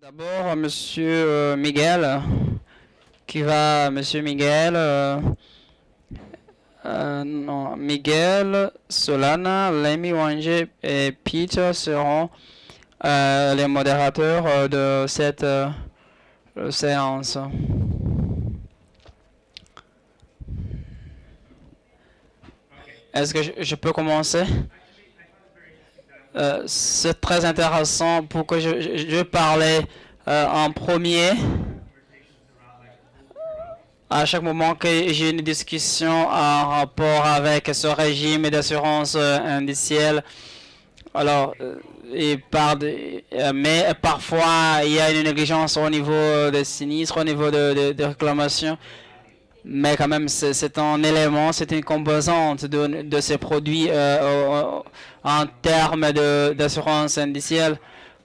D'abord, Monsieur Miguel, Monsieur Miguel, non, Miguel, Solana, Lemmy Wange et Peter seront les modérateurs de cette séance. Est-ce que je peux commencer? C'est très intéressant pour que je parlais en premier. À chaque moment que j'ai une discussion en rapport avec ce régime d'assurance indicielle, alors, mais parfois il y a une négligence au niveau des sinistres, au niveau de réclamations, mais quand même c'est un élément, c'est une composante de ces produits en termes d'assurance indicielle.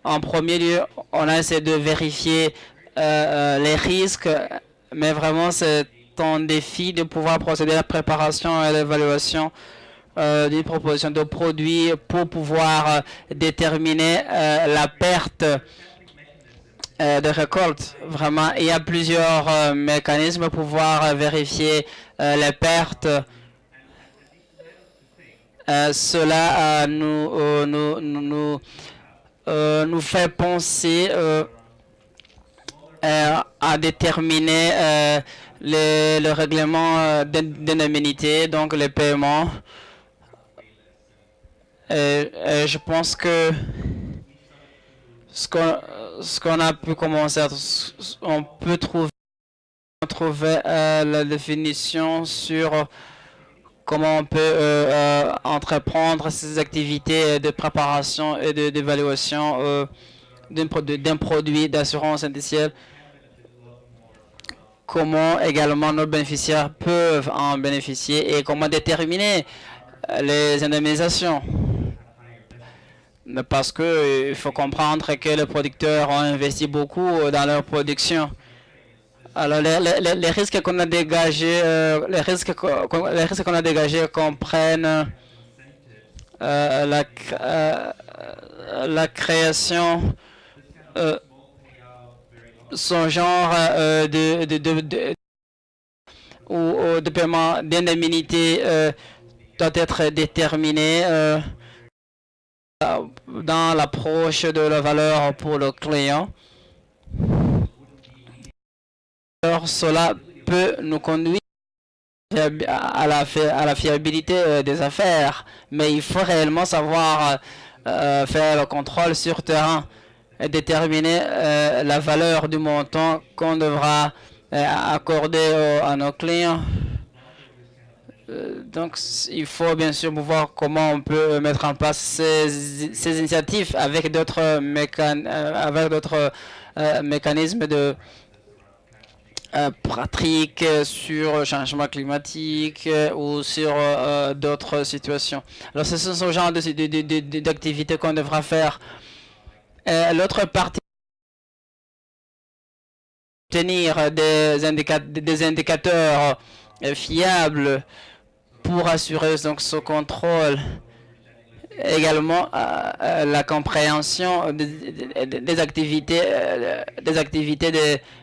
En premier lieu, on a essayé de vérifier les risques, mais vraiment c'est un défi de pouvoir procéder à la préparation et à l'évaluation d'une proposition de produit pour pouvoir déterminer la perte de récolte. Vraiment, il y a plusieurs mécanismes pour pouvoir vérifier les pertes. Cela nous fait penser à déterminer le règlement d'indemnité, donc les paiements. Je pense que ce qu'on a pu commencer, on peut trouver la définition sur comment on peut entreprendre ces activités de préparation et d'évaluation d'un produit d'assurance indicielle. Comment également nos bénéficiaires peuvent en bénéficier et comment déterminer les indemnisations. Parce que il faut comprendre que les producteurs ont investi beaucoup dans leur production. Alors les risques qu'on a dégagés, les risques qu'on a dégagés comprennent la création, son genre de paiement d'indemnité doit être déterminé dans l'approche de la valeur pour le client. Alors, cela peut nous conduire à la fiabilité des affaires, mais il faut réellement savoir faire le contrôle sur terrain et déterminer la valeur du montant qu'on devra accorder à nos clients. Donc, il faut bien sûr voir comment on peut mettre en place ces initiatives avec d'autres mécanismes de pratiques sur le changement climatique ou sur d'autres situations. Alors, ce sont ce genre d'activités qu'on devra faire. L'autre partie, obtenir des indicateurs fiables pour assurer donc ce contrôle, également la compréhension des activités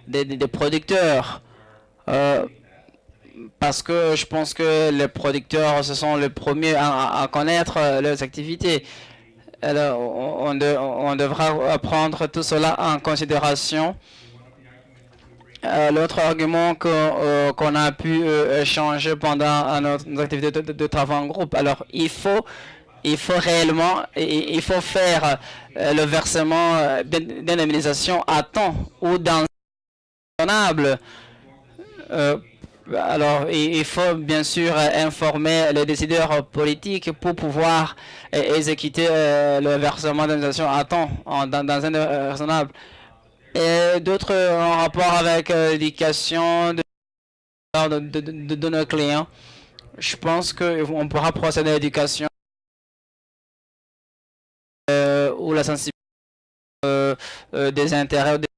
des producteurs, parce que je pense que les producteurs ce sont les premiers à connaître leurs activités. Alors on devra prendre tout cela en considération. L'autre argument qu'on a pu échanger pendant nos activités de travail en groupe. Alors, il faut réellement, il faut faire le versement d'indemnisation à temps ou dans raisonnable. Alors, il faut bien sûr informer les décideurs politiques pour pouvoir exécuter le versement d'indemnisation à temps, dans un délai raisonnable. Et d'autres en rapport avec l'éducation de nos clients. Je pense qu'on pourra procéder à l'éducation ou la sensibilisation des intérêts ou des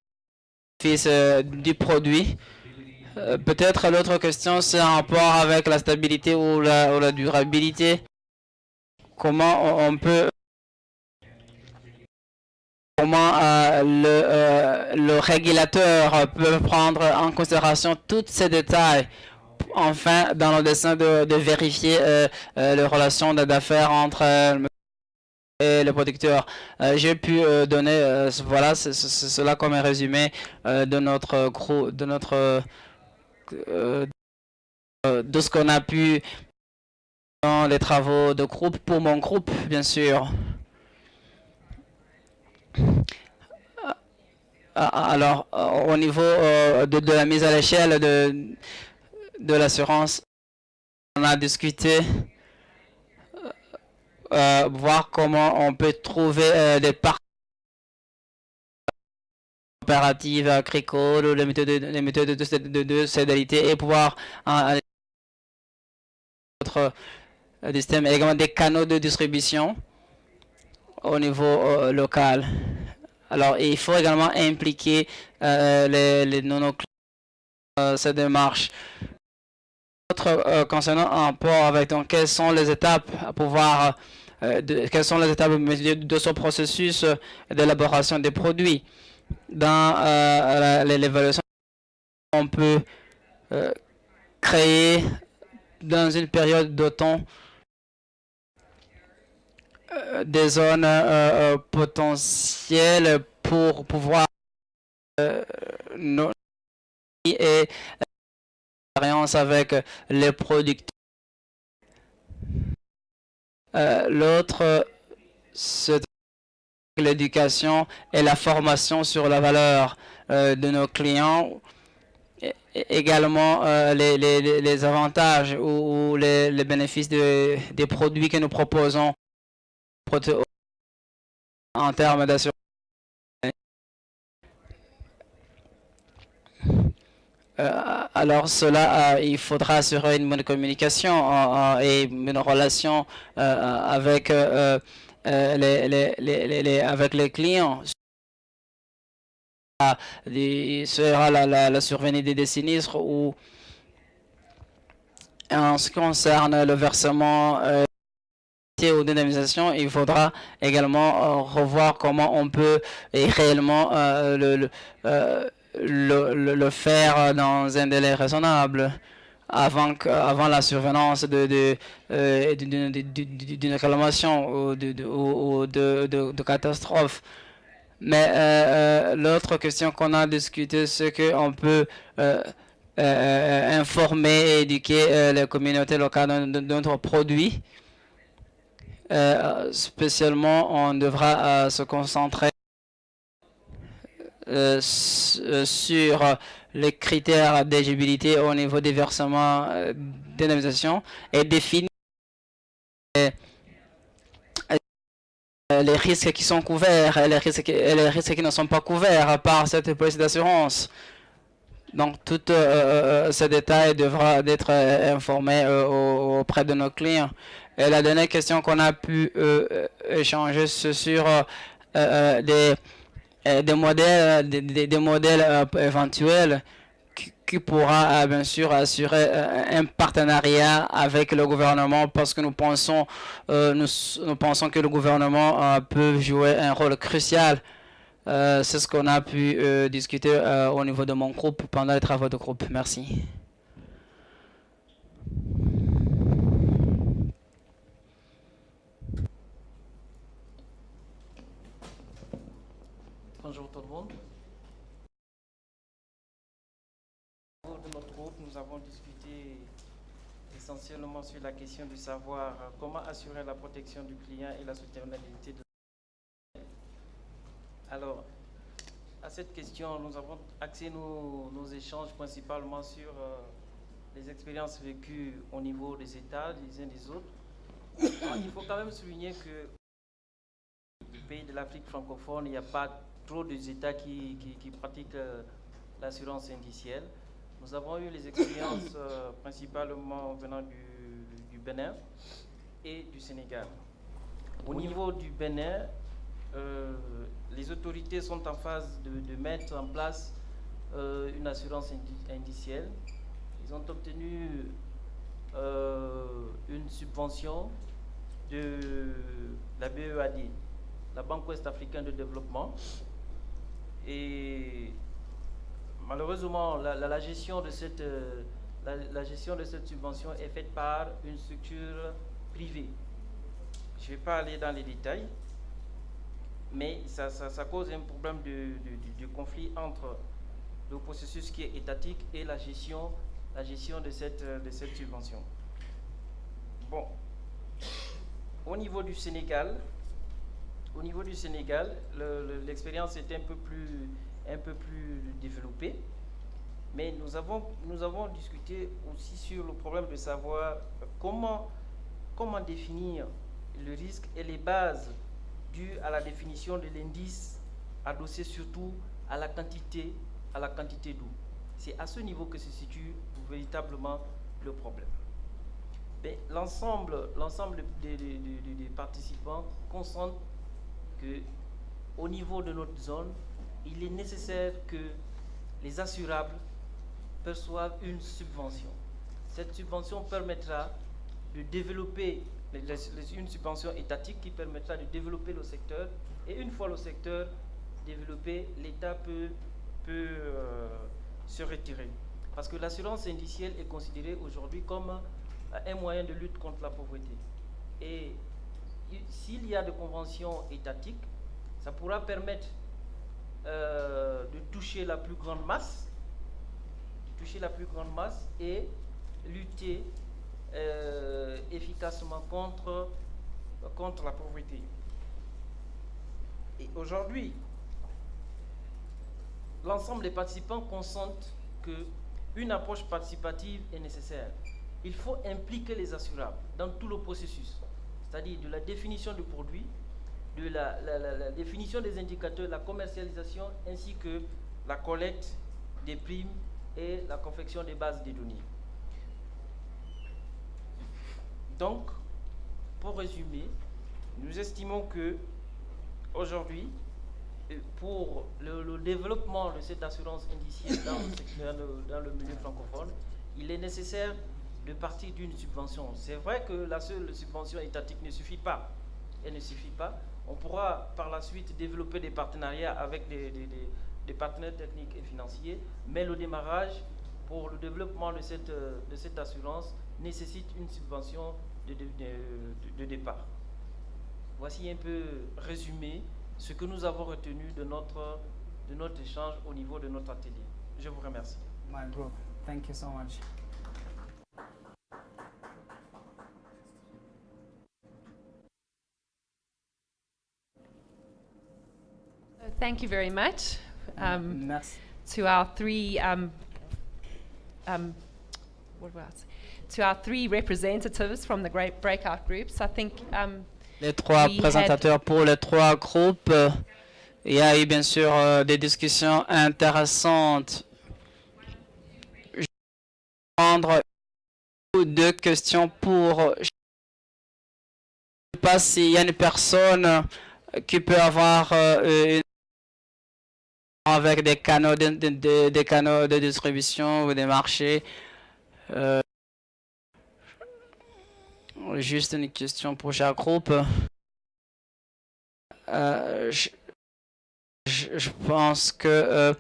bénéfices du produit. Peut-être l'autre question, c'est en rapport avec la stabilité ou la durabilité. Comment on peut comment le régulateur peut prendre en considération tous ces détails, enfin, dans le dessein de vérifier les relations d'affaires entre et le producteur. J'ai pu donner, voilà, c'est cela comme un résumé de notre groupe, de ce qu'on a pu dans les travaux de groupe, pour mon groupe, bien sûr. Alors, au niveau de la mise à l'échelle de l'assurance, on a discuté, voir comment on peut trouver des parties opératives agricoles ou les méthodes de sédalité et pouvoir d'autres systèmes, également des canaux de distribution au niveau local. Alors, il faut également impliquer les non-clients cette démarche. Concernant un rapport avec donc, quelles sont les étapes à pouvoir, quelles sont les étapes de ce processus d'élaboration des produits. Dans l'évaluation, on peut créer dans une période de temps des zones potentielles pour pouvoir et expérience avec les producteurs. L'autre, c'est l'éducation et la formation sur la valeur de nos clients. Également les avantages ou les bénéfices des produits que nous proposons en termes d'assurance. Alors cela, il faudra assurer une bonne communication et une relation avec, avec les clients. Il sera la survenue des sinistres ou en ce qui concerne le versement ou d'indemnisation, il faudra également revoir comment on peut réellement le faire dans un délai raisonnable avant la survenance d'une réclamation ou de catastrophe. Mais l'autre question qu'on a discutée, c'est qu'on peut informer et éduquer les communautés locales de notre produit. Spécialement, on devra se concentrer sur les critères d'éligibilité au niveau des versements d'indemnisation et définir les risques qui sont couverts et les risques qui ne sont pas couverts par cette police d'assurance. Donc, tous ces détails devront être informés auprès de nos clients. Et la dernière question qu'on a pu échanger, c'est sur des modèles, des modèles éventuels qui pourra bien sûr assurer un partenariat avec le gouvernement parce que nous pensons que le gouvernement peut jouer un rôle crucial. C'est ce qu'on a pu discuter au niveau de mon groupe pendant les travaux de groupe. Merci. Bonjour tout le monde. Au niveau de notre groupe, nous avons discuté essentiellement sur la question de savoir comment assurer la protection du client et la soutenabilité de. Alors, à cette question, nous avons axé nos échanges principalement sur les expériences vécues au niveau des États, les uns des autres. Alors, il faut quand même souligner que au pays de l'Afrique francophone, il n'y a pas trop d'États qui pratiquent l'assurance indicielle. Nous avons eu les expériences principalement venant du Bénin et du Sénégal. Au niveau du Bénin, les autorités sont en phase de mettre en place une assurance indicielle. Ils ont obtenu une subvention de la BEAD, la Banque Ouest Africaine de Développement. Et malheureusement, la gestion de cette, la gestion de cette subvention est faite par une structure privée. Je ne vais pas aller dans les détails, mais ça cause un problème de conflit entre le processus qui est étatique et la gestion de cette subvention. Bon, au niveau du Sénégal, l'expérience est un peu plus développée, mais nous avons discuté aussi sur le problème de savoir comment définir le risque et les bases dues à la définition de l'indice adossé surtout à la quantité d'eau. C'est à ce niveau que se situe véritablement le problème. L'ensemble des participants consentent que au niveau de notre zone, il est nécessaire que les assurables perçoivent une subvention. Cette subvention permettra de développer une subvention étatique qui permettra de développer le secteur, et une fois le secteur développé, l'État peut se retirer. Parce que l'assurance indicielle est considérée aujourd'hui comme un moyen de lutte contre la pauvreté. Et s'il y a des conventions étatiques, ça pourra permettre de toucher la plus grande masse, et lutter efficacement contre la pauvreté. Et aujourd'hui, l'ensemble des participants consentent qu'une approche participative est nécessaire. Il faut impliquer les assurables dans tout le processus, c'est-à-dire de la définition du produit, de la définition des indicateurs, la commercialisation, ainsi que la collecte des primes et la confection des bases de données. Donc, pour résumer, nous estimons que aujourd'hui, pour le développement de cette assurance indicielle dans le milieu francophone, il est nécessaire de partir d'une subvention. C'est vrai que la seule subvention étatique ne suffit pas. Elle ne suffit pas. On pourra par la suite développer des partenariats avec des partenaires techniques et financiers, mais le démarrage pour le développement de cette assurance nécessite une subvention de départ. Voici un peu résumé ce que nous avons retenu de notre échange au niveau de notre atelier. Je vous remercie. My group, thank you so much. Thank you very much Merci. to our three to our three representatives from the great breakout groups. I think Les trois we présentateurs pour les trois groupes. Il y a eu bien sûr des discussions intéressantes. Je vais prendre deux questions pour... Je ne sais pas s'il y a une personne qui peut avoir une... avec des canaux de distribution ou des marchés. Juste une question pour chaque groupe. Je pense que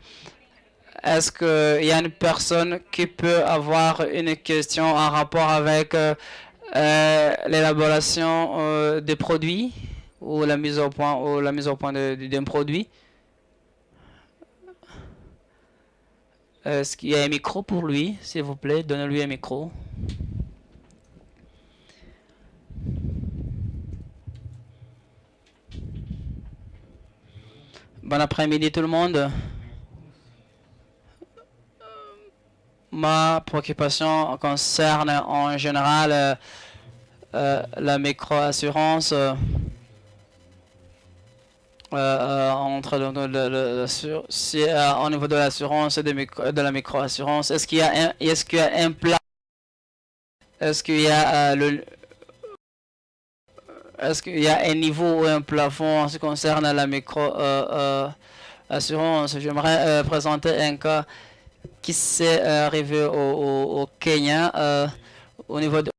est-ce qu'il y a une personne qui peut avoir une question en rapport avec l'élaboration des produits ou la mise au point d'un produit? Est-ce qu'il y a un micro pour lui, s'il vous plaît? Donnez-lui un micro. Bon après-midi tout le monde. Ma préoccupation concerne en général la microassurance entre au niveau de l'assurance et de la microassurance. Est-ce qu'il y a un plan? Est-ce qu'il y a Est-ce qu'il y a un niveau ou un plafond en ce qui concerne la micro-assurance? J'aimerais présenter un cas qui s'est arrivé au Kenya au niveau du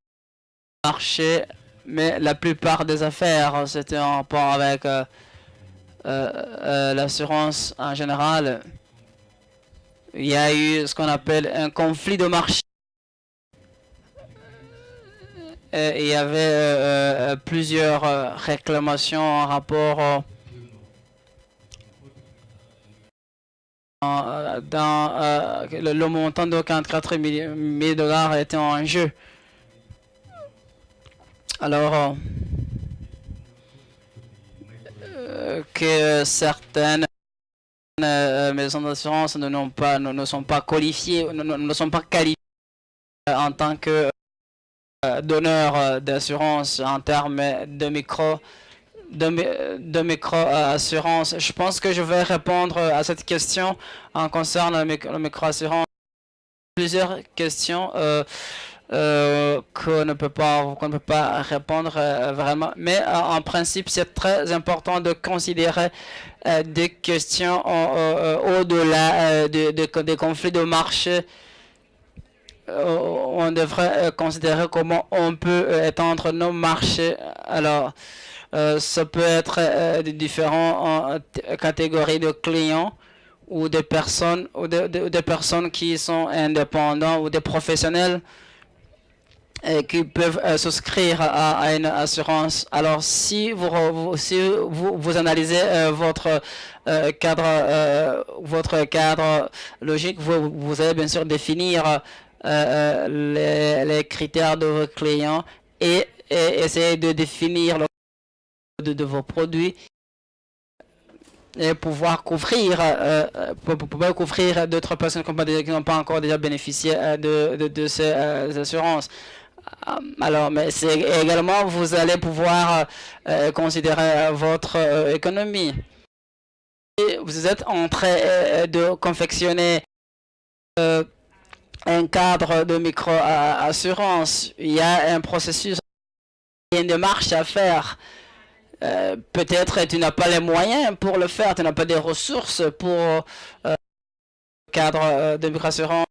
marché, mais la plupart des affaires, c'était en rapport avec l'assurance en général, il y a eu ce qu'on appelle un conflit de marché. Il y avait plusieurs réclamations en rapport dans le montant de 44 000 dollars était en jeu. Alors que certaines maisons d'assurance ne sont pas qualifiées, ne sont pas qualifiées en tant que donneurs d'assurance en termes de micro-assurance. Je pense que je vais répondre à cette question en concernant le micro-assurance. Plusieurs questions qu'on ne peut pas répondre vraiment, mais en principe c'est très important de considérer des questions au-delà des conflits de marché. On devrait considérer comment on peut étendre nos marchés. Alors ça peut être des différentes catégories de clients ou des personnes des personnes qui sont indépendants ou des professionnels qui peuvent souscrire à une assurance. Alors, si vous analysez votre cadre logique, vous allez bien sûr définir les critères de vos clients et essayer de définir le de vos produits et pouvoir couvrir d'autres personnes qui n'ont pas encore déjà bénéficié de ces assurances. Alors, mais c'est également, vous allez pouvoir considérer votre économie. Et vous êtes en train de confectionner un cadre de micro-assurance. Il y a un processus, une démarche à faire. Peut-être tu n'as pas les moyens pour le faire, tu n'as pas des ressources pour le cadre de micro-assurance,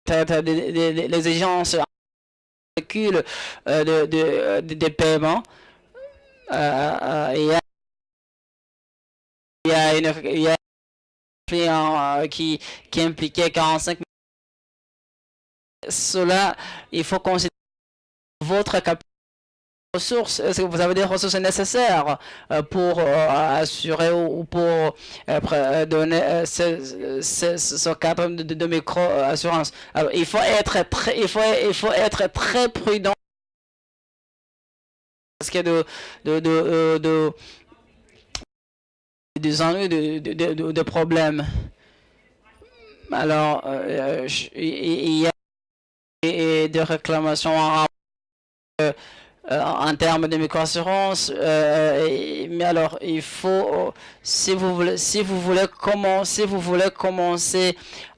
peut-être des exigences des paiements. Il y a un client qui impliquait 45 000. Cela, il faut considérer votre capacité de ressources. Est-ce que vous avez des ressources nécessaires pour assurer ou pour donner ce cadre de micro-assurance? Alors, il faut être très prudent parce qu'il y a des ennuis, de problèmes. Alors, il y a des réclamations en termes de micro-assurance, mais alors il faut, si vous voulez commencer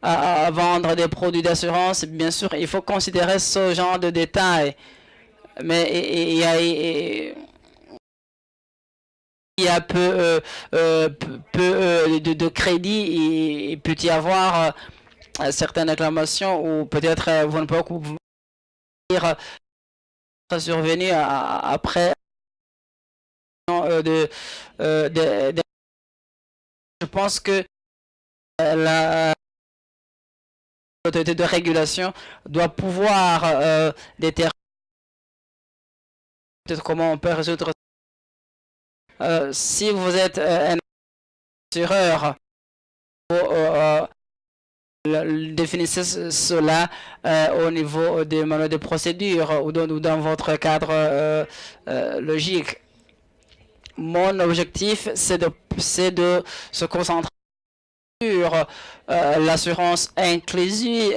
à vendre des produits d'assurance, bien sûr, il faut considérer ce genre de détails. Mais il y a peu de crédit, il peut y avoir certaines réclamations ou peut-être vous ne pouvez pas survenu après je pense que l'autorité de régulation doit pouvoir déterminer peut-être comment on peut résoudre. Si vous êtes un assureur, définissez cela au niveau des manuels de procédure ou dans votre cadre logique. Mon objectif, c'est de se concentrer sur l'assurance inclusive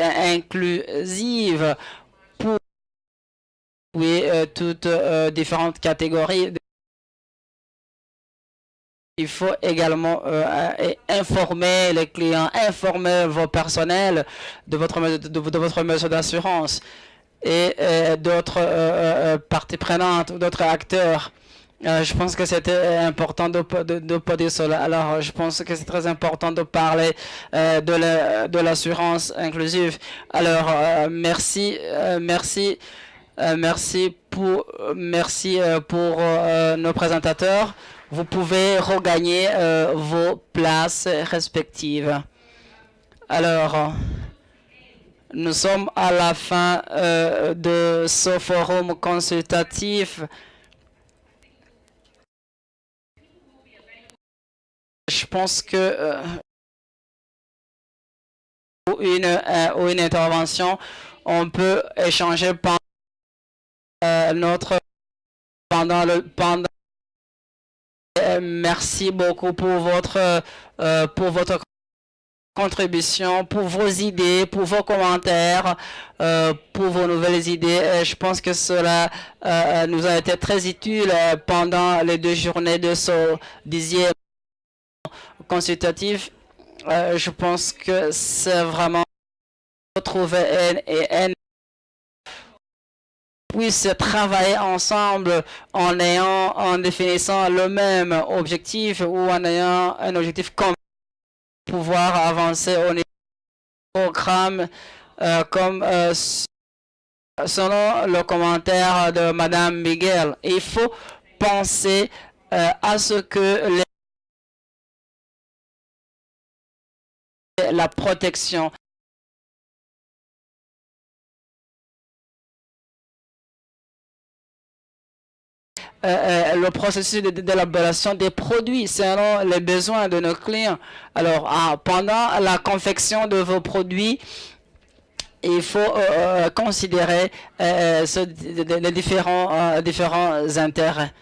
pour toutes différentes catégories. Il faut également informer les clients, informer vos personnels de votre mesure d'assurance et d'autres parties prenantes ou d'autres acteurs. Je pense que c'était important de poser cela. Alors, je pense que c'est très important de parler de l'assurance inclusive. Alors, merci pour nos présentateurs. vous pouvez regagner vos places respectives. Alors, nous sommes à la fin de ce forum consultatif. Je pense que une intervention, on peut échanger pendant merci beaucoup pour votre contribution, pour vos idées, pour vos commentaires, pour vos nouvelles idées. Je pense que cela nous a été très utile pendant les 2 journées de ce 10e consultatif. Je pense que c'est vraiment retrouver N puisse travailler ensemble en définissant le même objectif ou en ayant un objectif commun, pouvoir avancer au niveau du programme comme selon le commentaire de Madame Miguel. Il faut penser à ce que la protection le processus d'élaboration des produits selon les besoins de nos clients. Alors, pendant la confection de vos produits, il faut considérer les différents intérêts.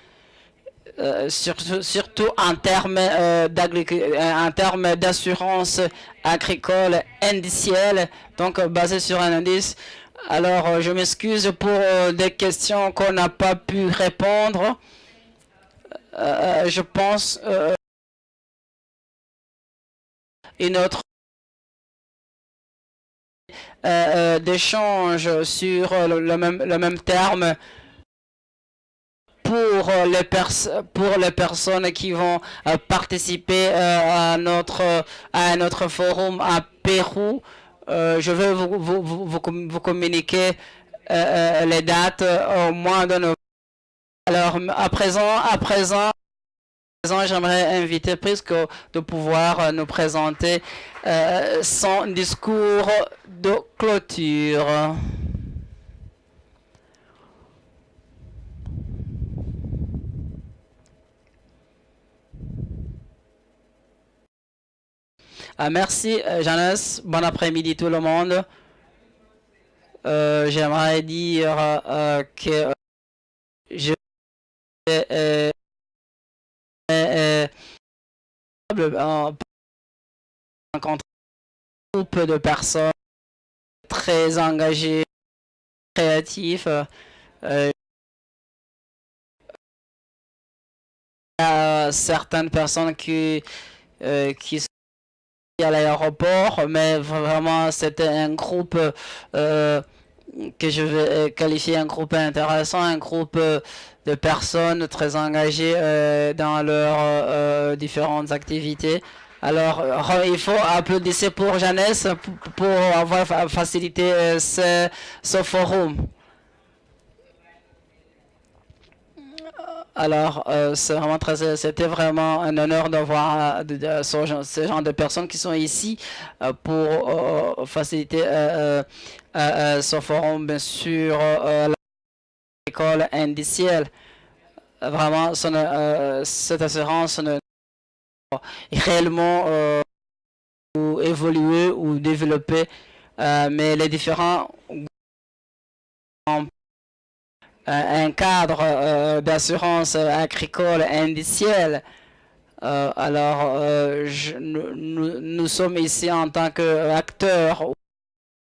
Surtout en termes d'assurance agricole indicielle, donc basé sur un indice. Alors, je m'excuse pour des questions qu'on n'a pas pu répondre. Je pense une autre d'échange sur le même terme pour les personnes qui vont participer à notre forum à Pérou. Je vais vous communiquer les dates au mois de novembre. Alors, à présent, j'aimerais inviter Prisco de pouvoir nous présenter son discours de clôture. Merci, Jeannès. Bon après-midi tout le monde. J'aimerais dire que je rencontre un groupe de personnes très engagées, créatifs. Il y a certaines personnes qui sont à l'aéroport, mais vraiment c'était un groupe que je vais qualifier un groupe intéressant, un groupe de personnes très engagées dans leurs différentes activités. Alors, il faut applaudir pour Jeannès pour avoir facilité ce forum. Alors, c'était vraiment un honneur d'avoir ce genre de personnes qui sont ici pour faciliter ce forum, bien sûr, l'école indicielle. Vraiment, cette assurance ne réellement évoluer ou développer, mais les différents un cadre d'assurance agricole indicielle. Alors, nous sommes ici en tant qu'acteurs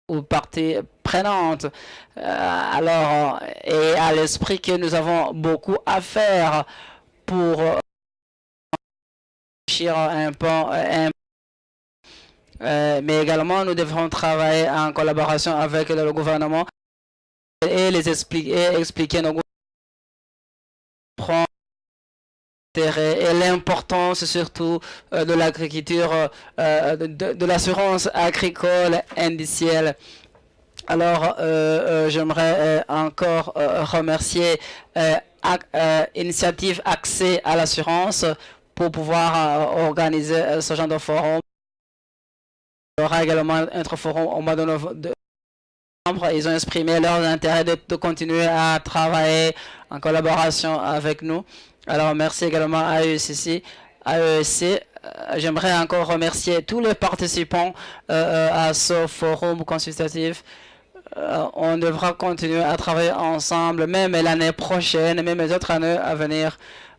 ou partie prenante. Alors, et à l'esprit que nous avons beaucoup à faire pour réfléchir un peu, mais également nous devrons travailler en collaboration avec le gouvernement et expliquer nos gouvernements et l'importance surtout de l'agriculture, de l'assurance agricole indicielle. Alors, j'aimerais encore remercier initiative accès à l'assurance pour pouvoir organiser ce genre de forum. Il y aura également un autre forum au mois de novembre. Ils ont exprimé leur intérêt de continuer à travailler en collaboration avec nous. Alors, merci également à AEC. J'aimerais encore remercier tous les participants à ce forum consultatif. On devra continuer à travailler ensemble, même l'année prochaine, même les autres années à venir.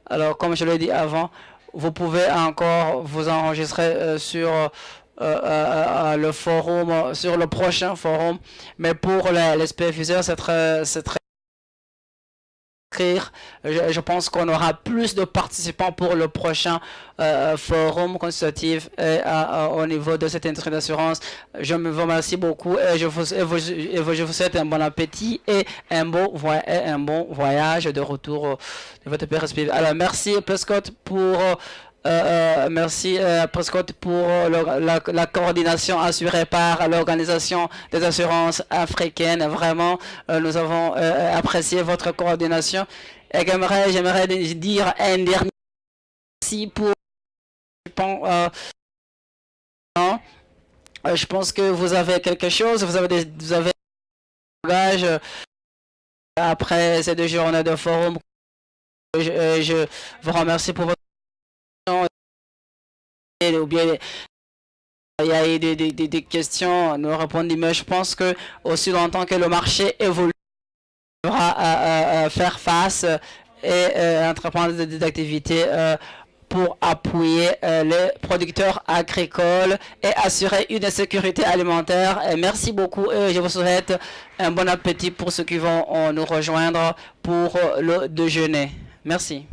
Alors, comme je l'ai dit avant, vous pouvez encore vous enregistrer sur le forum, sur le prochain forum. Mais pour les superviseurs, c'est très je pense qu'on aura plus de participants pour le prochain forum consultatif au niveau de cette industrie d'assurance. Je vous remercie beaucoup et je vous souhaite un bon appétit et un bon voyage de retour de votre pays respectif. Alors, merci Prescott pour Prescott pour la coordination assurée par l'Organisation des assurances africaines. Vraiment, nous avons apprécié votre coordination. Et j'aimerais dire un dernier merci pour... je pense que vous avez quelque chose, vous avez des bagages après ces 2 journées de forum. Je vous remercie pour votre ou bien il y a eu des questions, nous répondons, mais je pense que aussi longtemps que le marché évolue, on devra faire face et entreprendre des activités pour appuyer les producteurs agricoles et assurer une sécurité alimentaire. Et merci beaucoup et je vous souhaite un bon appétit pour ceux qui vont nous rejoindre pour le déjeuner. Merci.